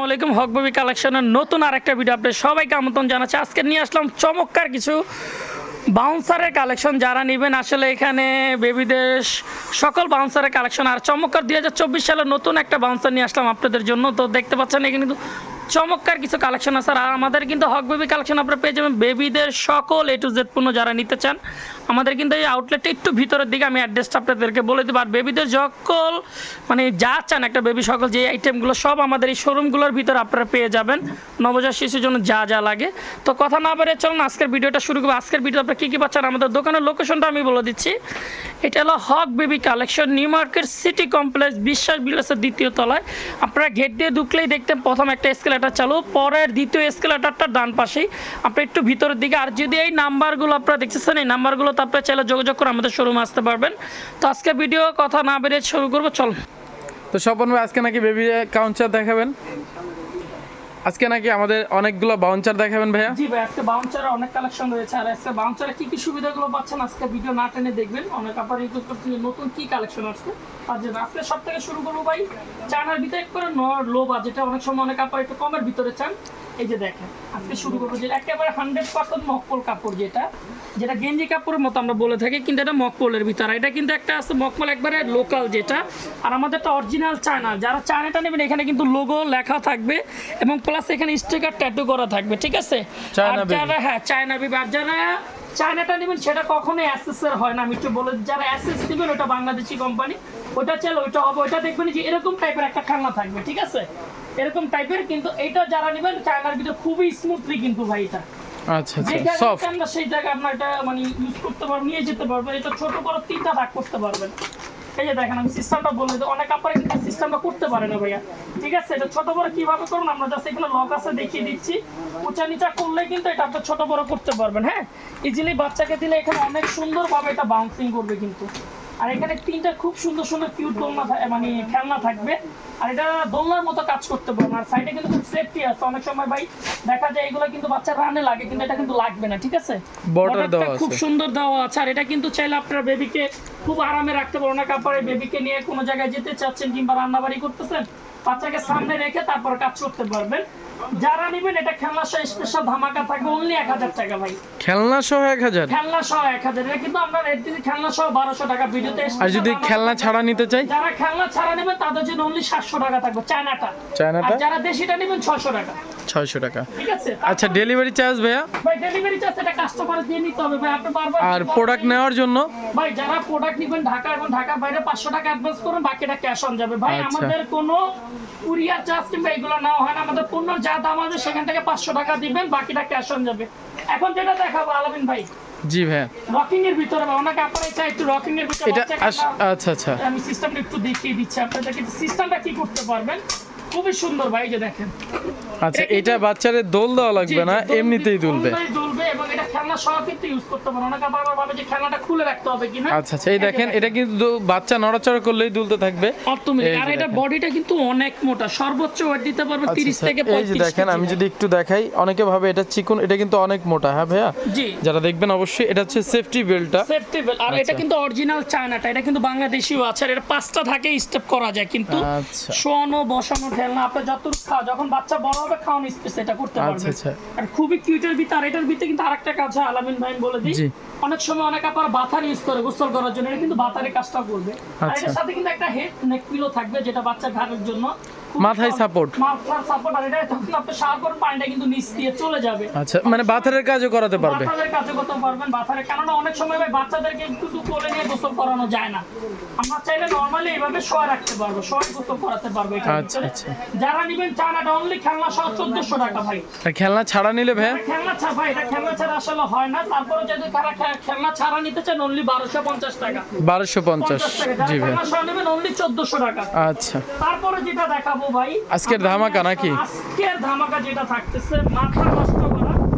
আলাইকুম। হক বেবি কালেকশনের নতুন আরেকটা ভিডিও আপনাদের সবাইকে আমন্ত্রণ জানাচ্ছি। আজকে নিয়ে আসলাম চমৎকার কিছু বাউন্সারের কালেকশন। যারা নেবেন আসলে এখানে বেবিদের সকল বাউন্সারের কালেকশন আর চমৎকার 2024 সালের নতুন একটা বাউন্সার নিয়ে আসলাম আপনাদের জন্য। তো দেখতে পাচ্ছেন এখানে কিন্তু চমৎকার কিছু কালেকশন আছে। আর আমাদের কিন্তু হক বেবি কালেকশন আপনারা পেয়ে যাবেন বেবিদের সকল A to Z পণ্য যারা নিতে চান। আমাদের কিন্তু এই আউটলেটটা একটু ভিতরের দিকে, আমি অ্যাড্রেসটা আপনাদেরকে বলে দেবো। আর বেবিদের সকল মানে যা চান একটা বেবি সকল যে আইটেমগুলো সব আমাদের এই শোরুমগুলোর ভিতরে আপনারা পেয়ে যাবেন, নবজাত শিশুর জন্য যা যা লাগে। তো কথা না বাড়িয়ে চলুন আজকের ভিডিওটা শুরু করবো। আজকের ভিডিও আপনারা কী কী পাচ্ছেন, আমাদের দোকানের লোকেশনটা আমি বলে দিচ্ছি। এটা হলো Haque baby collection, new market city complex, Biswas বিলাসের দ্বিতীয় তলায়। আপনারা গেট দিয়ে ঢুকলেই দেখতেন প্রথম একটা এসকেলেটার চালু, পরের দ্বিতীয় এসকেলেটারটা ডান পাশেই, আপনি একটু ভিতরের দিকে। আর যদি এই নাম্বারগুলো আপনারা দেখতেছেন, এই নাম্বারগুলো তো আপনারা চাইলে যোগাযোগ করে আমাদের শোরুমে আসতে পারবেন। তো আজকে ভিডিও কথা না বেরিয়ে শুরু করবো, চল। তো স্বপন ভাই আজকে নাকি বেবি কাউন্টার দেখাবেন, আজকে নাকি আমাদের অনেকগুলো বাউন্সার দেখাবেন ভাইয়া? জি ভাই, আজকে বাউন্সারের অনেক কালেকশন রয়েছে। আর আজকে বাউন্সারে কি কি সুবিধাগুলো পাচ্ছেন আজকে ভিডিও না টেনে দেখবেন। অনেক আপনার রিকোয়েস্ট করছেন নতুন কি কালেকশন আসছে তার জন্য। আজকে সব থেকে শুরু করবো ভাই চায়নার ভিতরে করে লো বাজেটে, অনেক সময় অনেক আপনার একটু কমের ভিতরে চান। এই যে দেখেন আজকে শুরু করবো যে একেবারে 100% মকপল কাপড়, যেটা গেঞ্জি কাপড়ের মতো আমরা বলে থাকি, কিন্তু এটা মকপলের ভিতরে। এটা কিন্তু একটা আছে মকপল একবারে লোকাল যেটা, আর আমাদেরটা অরিজিনাল চায়না। যারা চায়নাটা নেবেন এখানে কিন্তু লোগো লেখা থাকবে এবং প্লাস এখানে স্টিকার ট্যাটু করা থাকবে, ঠিক আছে? আর যারা চায়না বেবি, আর যারা চায়নাটা নেবেন সেটা কখনোই অ্যাসেসের হয় না। আমি একটু বলে, যারা অ্যাসেস নেবেন ওটা বাংলাদেশি কোম্পানি, ওটা চাইলে ওইটা হবে। ওইটা দেখবেন যে এরকম টাইপের একটা খেলনা থাকবে, ঠিক আছে? এরকম টাইপের। কিন্তু এইটা যারা নেবেন চায়নার ভিতরে খুবই স্মুথলি কিন্তু ভাই এটা। আচ্ছা আচ্ছা, সফট। আমরা সেই জায়গায় আপনার এটা মানে ইউজ করতে পারবেন, নিয়ে যেতে পারবেন। এটা ছোট বড় তিনটা ভাগ করতে পারবেন। এই যে দেখেন আমি সিস্টেমটা বলে দিই, অনেক আপনারা কিন্তু সিস্টেমটা করতে পারে না ভাইয়া, ঠিক আছে? এটা ছোট বড় কিভাবে করুন আমরা জাস্ট এখানে লক আছে দেখিয়ে দিচ্ছি। উঁচা নিচা করলে কিন্তু এটা আপনি ছোট বড় করতে পারবেন। হ্যাঁ, ইজিলি বাচ্চাকে দিলে এখানে অনেক সুন্দরভাবে এটা বাউন্সিং করবে কিন্তু। আর এখানে তিনটা খুব সুন্দর সুন্দর কিউট দোলনা মানে খেলনা থাকবে, আর এটা দোলনার মতো কাজ করতে পারবে। আর সাইডে কিন্তু খুব সেফটি আছে। অনেক সময় ভাই দেখা যায় এগুলো কিন্তু বাচ্চা রানে লাগে, কিন্তু এটা কিন্তু লাগবে না, ঠিক আছে? বর্ডারটা খুব সুন্দর দেওয়া আছে। আর এটা কিন্তু চাইলে আপনার বেবিকে খুব আরামে রাখতে পারবেন। না কাপড়ে বেবিকে নিয়ে কোনো জায়গায় যেতে চাচ্ছেন কিংবা রান্নাবাড়ি করতেছেন, বাচ্চাকে সামনে রেখে তারপর কাজ করতে পারবেন। যারা নেবেন এটা খেলনা সহ স্পেশাল ধামাকা থাকবে অনলি 1000 টাকা ভাই। খেলনা সহ 1000? খেলনা সহ 1000। এটা কিন্তু আমরা রেট দিচ্ছি খেলনা সহ 1200 টাকা ভিডিওতে। আর যদি খেলনা ছাড়া নিতে চাই, যারা খেলনা ছাড়া নেবেন তাদের জন্য অনলি 700 টাকা থাকবে চায়নাটা। আর যারা দেশিটা নেবেন 600 টাকা। 600 টাকা, ঠিক আছে? আচ্ছা ডেলিভারি চার্জ ভাইয়া? ভাই ডেলিভারি চার্জ এটা কাস্টমার দিয়ে নিতে হবে ভাই, আপনি বারবার। আর প্রোডাক্ট নেওয়ার জন্য ভাই যারা প্রোডাক্ট নেবেন ঢাকা এবং ঢাকার বাইরে 500 টাকা অ্যাডভান্স করুন, বাকিটা ক্যাশ অন যাবে ভাই। আমাদের কোনো কুরিয়ার চার্জ কিংবা এগুলো নেওয়া হয় না। আমাদের পণ্য যা দাম আছে সেখান থেকে 500 টাকা দিবেন, বাকিটা ক্যাশ অন যাবে। এখন যেটা দেখাবো আলামিন ভাই, জি ভাইয়া, রকিং এর ভিতরে অনেক আপনারা চাই একটু রকিং এর ভিতরে এটা। আচ্ছা আচ্ছা, আমি সিস্টেমটা একটু দেখিয়ে দিচ্ছি আপনাদেরকে, সিস্টেমটা কি করতে পারবেন। খুবই সুন্দর ভাই, যে দেখেন। আচ্ছা, এটা বাচ্চাদের দোল দেওয়া লাগবে না, এমনিতেই দুলবে। এবং এটা খেলনা সহ কিন্তু ইউজ করতে পারেন। অনেকে বারবার ভাবে যে খেলনাটা খুলে রাখতে হবে কিনা। আচ্ছা আচ্ছা, এই দেখেন এটা কিন্তু বাচ্চা নড়াচড়া করলেই দুলতে থাকবে অটোমেটিক। আর এটা বডিটা কিন্তু অনেক মোটা, সর্বোচ্চ ওয়েট দিতে পারবে 30 থেকে 35। এই যে দেখেন আমি যদি একটু দেখাই, অনেকে ভাবে এটা চিকন, এটা কিন্তু অনেক মোটা। হ্যাঁ ভাইয়া, জি, যারা দেখবেন অবশ্যই এটা হচ্ছে সেফটি বেল্টটা। Safety belt. আর এটা কিন্তু অরিজিনাল চায়নাটা, এটা কিন্তু বাংলাদেশিও আছে। আর এটা 5টা থাকে স্টেপ করা যায় কিন্তু। আচ্ছা, শোয়ানো বসানো খেলনা আপনি যতটুকু খাওয়া, যখন বাচ্চা বড় হবে খাওয়ানো স্পেস এটা করতে পারবেন। আচ্ছা, আর খুবই কিউটের ভিতর। আর এটার ভিতরে কিন্তু আরেকটা কাজ হয় আলামিন ভাই বলে দিই, অনেক সময় অনেক আপনারা বাতার ইউজ করে গোসল করার জন্য, এটা কিন্তু বাতারের কাজটা করবে। আর এটার সাথে কিন্তু একটা হেড নেক পিলো থাকবে, যেটা বাচ্চা ঘাড়ের জন্য মাথায় সাপোর্ট। মাথার সাপোর্ট। আর এটা যখন আপনি শাওয়ার করেন পানিটা কিন্তু নিচ দিয়ে চলে যাবে। আচ্ছা, মানে বাতারের কাজও করাতে পারবে। বাচ্চাদের কাজও করতে পারবেন বাতারে, কেননা অনেক সময় ভাই বাচ্চাদেরকে একটু কোলে নিয়ে গোসল করানো যায় না। আমরা চাইলে নরমালি এইভাবে শোয়া রাখতে পারবো, শোয়া গোসল করাতে পারবো। আচ্ছা আচ্ছা, যারা নেবেন চায়নাটা অনলি খেলনা সহ 1400 টাকা ভাই। আর খেলনা ছাড়া নিলে ভাই? খেলনা ছাড়া ভাই, এটা খেলনা ছাড়া আসলে হয় না। তারপরে যদি তারা খেলনা ছাড়া নিতে চান অনলি 1250 টাকা। 1250, জি ভাই। খেলনা সহ নেবেন অনলি 1400 টাকা। আচ্ছা, তারপরে যেটা দেখাবো ভাই আজকের ধামাকা নাকি? আজকের ধামাকা যেটা থাকতেছে মাথা নষ্ট করা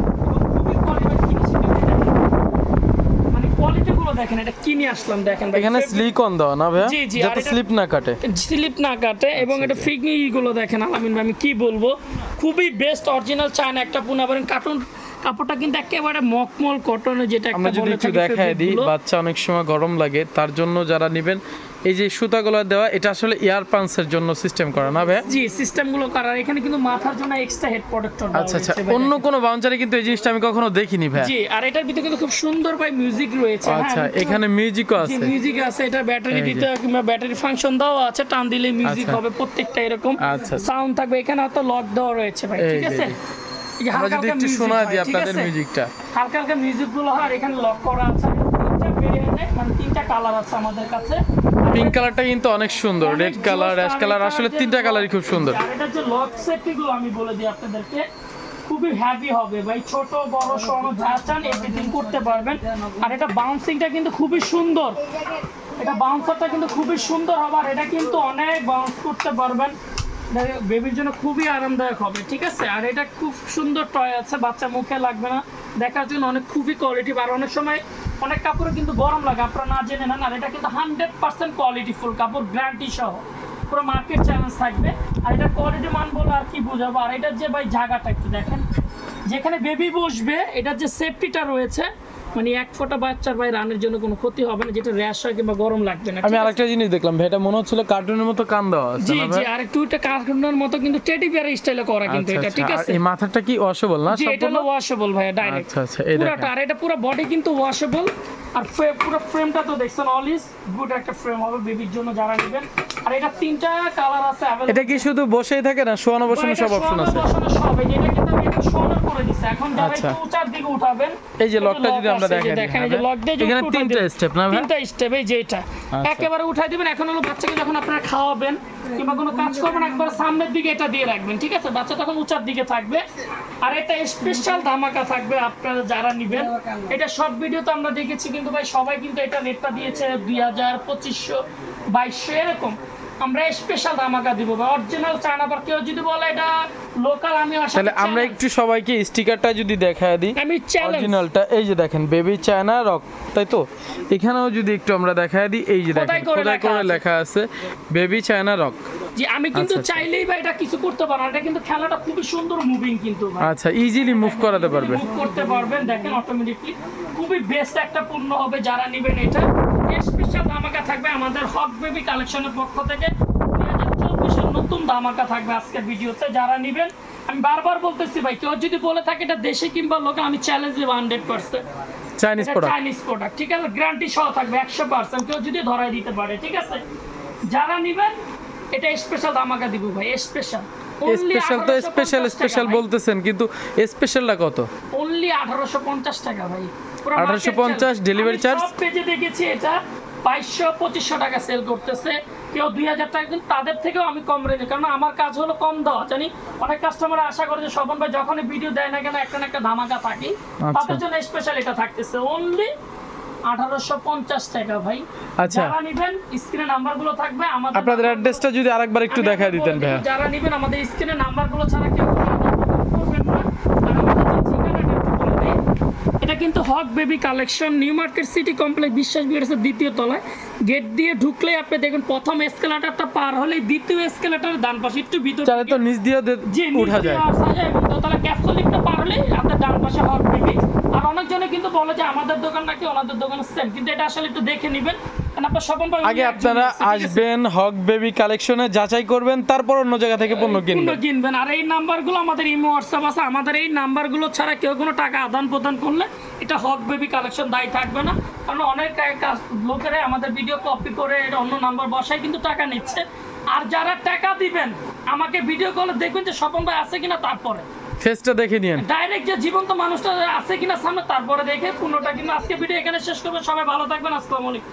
এবং খুবই কোয়ালিটি ফিনিশিং। মানে কোয়ালিটি গুলো দেখেন, এটা কিনে আসলাম দেখেন ভাই। এখানে সিলিকন দাও না ভাই, জি জি, যাতে স্লিপ না কাটে। স্লিপ না কাটে। এবং এটা ফিগনি গুলো দেখেন আলামিন ভাই, আমি কি বলবো, খুবই বেস্ট অরিজিনাল চায়না একটা পুনা পারেন। কার্টুন কাপড়টা কিন্তু একেবারে মকমল কটনের, যেটা আমরা যদি একটু দেখায় দিই, বাচ্চা অনেক সময় গরম লাগে, তার জন্য যারা নেবেন এই যে সুতাগুলো দেওয়া, এটা আসলে ইয়ার পাঞ্চের জন্য সিস্টেম করা না ভাই? জি, সিস্টেমগুলো করার, এখানে কিন্তু মাথার জন্য এক্সট্রা হেড প্রোটেক্টর দেওয়া আচ্ছা আচ্ছা, হয়েছে ভাই, অন্য দেখেন। কোনো বাউন্সারে কিন্তু এই জিনিসটা আমি কখনো দেখিনি ভাই। জি, আর এটার ভিতরে কিন্তু খুব সুন্দর ভাই মিউজিক রয়েছে। আচ্ছা, হ্যাঁ, এখানে মিউজিকও জি, আছে। মিউজিক আছে, এটা ব্যাটারি এই যে। দিতে কিংবা ব্যাটারি ফাংশন দেওয়া আছে, টান দিলে মিউজিক আচ্ছা। হবে প্রত্যেকটা এরকম আচ্ছা। সাউন্ড থাকবে। এখানে হয়তো লক দেওয়া রয়েছে ভাই, এই ঠিক যে, আছে। এই যে আমরা হালকা যদি হালকা একটু music শোনা হয়, দিই ঠিক আপনাদের আছে? মিউজিকটা। হালকা হালকা মিউজিক গুলো হয়, আর এখানে লক করা আছে, তিনটা ভেরিয়েন্টে, মানে তিনটা কালার আছে আমাদের কাছে। পিঙ্ক কালারটা কিন্তু অনেক সুন্দর, অনেক রেড কালার, জোস, অ্যাশ আর কালার, এটার আসলে যে তিনটা lock- কালারই খুব সুন্দর। আর এটার যে লক সেফটি গুলো আমি বলে দিই আপনাদেরকে, খুবই হেভি হবে ভাই, ছোট বড় সহ যা চান এভরিথিং করতে পারবেন। আর এটা বাউন্সিংটা কিন্তু খুবই সুন্দর, এটা বাউন্সারটা কিন্তু খুবই সুন্দর হবে, আর এটা কিন্তু অনেক বাউন্স করতে পারবেন, বেবির জন্য খুবই আরামদায়ক হবে, ঠিক আছে। আর এটা খুব সুন্দর টয় আছে, বাচ্চা মুখে লাগবে না, দেখার জন্য অনেক খুবই কোয়ালিটি। আর অনেক সময় অনেক কাপড়ে কিন্তু গরম লাগে, আপনারা না জেনে নেন। আর এটা কিন্তু 100% কোয়ালিটি ফুল কাপড়, গ্যারান্টি সহ, পুরো মার্কেট চ্যালেঞ্জ থাকবে। আর এটা কোয়ালিটি মান বলে আর কি বোঝাবো। আর এটার যে ভাই জায়গাটা একটু দেখেন, যেখানে বেবি বসবে, এটার যে সেফটিটা রয়েছে, মানে এক ফোঁটা বাচ্চার ভাই রানের জন্য কোনো ক্ষতি হবে না, যেটা র্যাশ হয় কিংবা গরম লাগবে না, আমি ঠিক আছে? আরেকটা জিনিস দেখলাম ভাই, এটা মনে হচ্ছিল কার্টুনের মতো কান দেওয়া আছে জি না জি, ভাই? আর একটু এটা কার্টুনের মতো কিন্তু টেডি বিয়ার স্টাইলে করা কিন্তু আচ্ছা এটা, আচ্ছা, ঠিক আর আছে। এই মাথাটা কি ওয়াশেবল না জি, এটা সম্পূর্ণ? হলো ওয়াশেবল ভাই, ডাইরেক্ট আচ্ছা আচ্ছা, এই পুরোটা। দেখেন। আর এটা পুরো বডি কিন্তু ওয়াশেবল। আর পুরো ফ্রেমটা তো দেখছেন, অল ইজ গুড একটা ফ্রেম হবে বেবির জন্য যারা নেবেন। আর এটা তিনটা কালার আছে available। এটা কি শুধু বসেই থাকে না শোয়ানো বসানো সব অপশন আছে? সব, এই যে এটা কিন্তু আমি একটু শোনার করে দিছি। এখন যারা আচ্ছা। একটু উঁচার দিকে উঠাবেন, এই যে লকটা lock যদি আমরা আছে, এই যে দেখাই দিই, দেখেন, এই যে হ্যাঁ, লক দিয়ে এখানে একটু উঠাই তিনটা দিবেন। স্টেপ না ভাই? তিনটা স্টেপ, এই যে এটা একেবারে উঠাই দিবেন। এখন হলো বাচ্চাকে যখন আপনারা খাওয়াবেন কিংবা কোনো কাজ করবেন, একবার সামনের দিকে এটা দিয়ে রাখবেন, ঠিক আছে। বাচ্চা তখন উঁচার দিকে থাকবে। আর এটা স্পেশাল ধামাকা থাকবে আপনারা যারা নেবেন। এটা শর্ট ভিডিও তো আমরা দেখেছি, কিন্তু ভাই সবাই কিন্তু এটা রেটটা দিয়েছে 2000, 2500, 2200 এরকম। আমরা স্পেশাল ধামাকা দিব ভাই, অরিজিনাল চান। আবার কেউ যদি বলে এটা লোকাল, আমি তাহলে আমরা একটু সবাইকে স্টিকারটা যদি দেখায় দিই, আমি চ্যালেঞ্জ। অরিজিনালটা এই যে দেখেন, বেবি চায়না রক, তাই তো? এখানেও যদি একটু আমরা দেখায় দিই, এই যে দেখেন খোদাই করে খোদাই করে লেখা আছে বেবি চায়না রক। জি, আমি কিন্তু আচ্ছা, আচ্ছা। চাইলেই ভাই এটা কিছু করতে পারবো না। এটা কিন্তু খেলাটা খুবই সুন্দর মুভিং কিন্তু ভাই। আচ্ছা, ইজিলি মুভ করাতে পারবে। মুভ করতে পারবেন, দেখেন অটোমেটিকলি খুবই বেস্ট একটা পণ্য হবে যারা নেবেন। এটা স্পেশাল ধামাকা থাকবে আমাদের হক বেবি কালেকশনের পক্ষ থেকে। 2024 নতুন ধামাকা থাকবে আজকের ভিডিওতে যারা নেবেন। আমি বারবার বলতেছি ভাই, কেউ যদি বলে থাকে এটা দেশে কিংবা লোকাল, আমি চ্যালেঞ্জ দেবো 100%। Chinese product. চাইনিজ প্রোডাক্ট, ঠিক আছে, গ্যারান্টি সহ থাকবে 100%। কেউ যদি ধরাই দিতে পারে, ঠিক আছে। যারা নেবেন এটা স্পেশাল ধামাকা দিব ভাই, স্পেশাল। স্পেশাল তো স্পেশাল স্পেশাল বলতেছেন, কিন্তু স্পেশালটা কত? অনলি 1850 টাকা ভাই। 1850 ডেলিভারি চার্জ। সব পেজে দেখেছি এটা 2200-2500 টাকা সেল করতেছে, কেউ 2000 টাকা, কিন্তু তাদের থেকেও আমি কম রেঞ্জে, কারণ আমার কাজ হলো কম দেওয়া। জানি অনেক কাস্টমার আশা করে যে স্বপন ভাই যখনই ভিডিও দেয় না কেন একটা না একটা ধামাকা থাকে, তাদের জন্য স্পেশাল এটা থাকতেছে অনলি 1850 টাকা ভাই। আচ্ছা, যারা নেবেন স্ক্রিনে নাম্বারগুলো থাকবে, আমাদের আপনাদের অ্যাড্রেসটা যদি আরেকবার একটু আমি দেখায় একবার দিতেন বলে ভাইয়া। দিই, যারা নেবেন আমাদের স্ক্রিনে নাম্বারগুলো ছাড়া কেউ করবেন না। আর আমাদের যে ঠিকানাটা একটু বলে দিই, এটা কিন্তু Haque baby collection, new market city complex, Biswas বিহারের দ্বিতীয় তলায়। গেট দিয়ে ঢুকলেই আপনি দেখবেন প্রথম এসকেলেটরটা পার হলেই দ্বিতীয় এসকেলেটরের ডান পাশে একটু ভিতরে চাইলে তো নিচ দিয়ে উঠা যায়। এবং দোতলা ক্যাপসুল লিফটটা পার হলেই আপনার ডান পাশে হক বেবি। আর অনেকজনে কিন্তু বলে যে আমাদের দোকান নাকি ওনাদের দোকান সেম, কিন্তু এটা আসলে একটু দেখে নেবেন। কারণ আপনার স্বপন ভাই আগে আপনারা আসবেন, হক বেবি কালেকশনে যাচাই করবেন, তারপর অন্য জায়গা থেকে পণ্য কিনবেন। কিনবেন। আর এই নাম্বারগুলো আমাদের ইমো হোয়াটসঅ্যাপ আছে, আমাদের এই নাম্বারগুলো ছাড়া কেউ কোনো টাকা আদান প্রদান করলে এটা হক বেবি কালেকশন দায়ী থাকবে না। কারণ অনেক লোকেরাই আমাদের ভিডিও কপি করে এটা অন্য নাম্বার বসায় কিন্তু টাকা নিচ্ছে। আর যারা টাকা দিবেন আমাকে ভিডিও কলে দেখবেন যে স্বপন ভাই আছে কিনা, তারপরে ফেসটা দেখে নিয়েন। ডাইরেক্ট যে জীবন্ত মানুষটা আছে কিনা সামনে, তারপরে দেখে পূর্ণটা। কিন্তু আজকে ভিডিও এখানে শেষ করবেন, সবাই ভালো থাকবেন, আসসালামু আলাইকুম।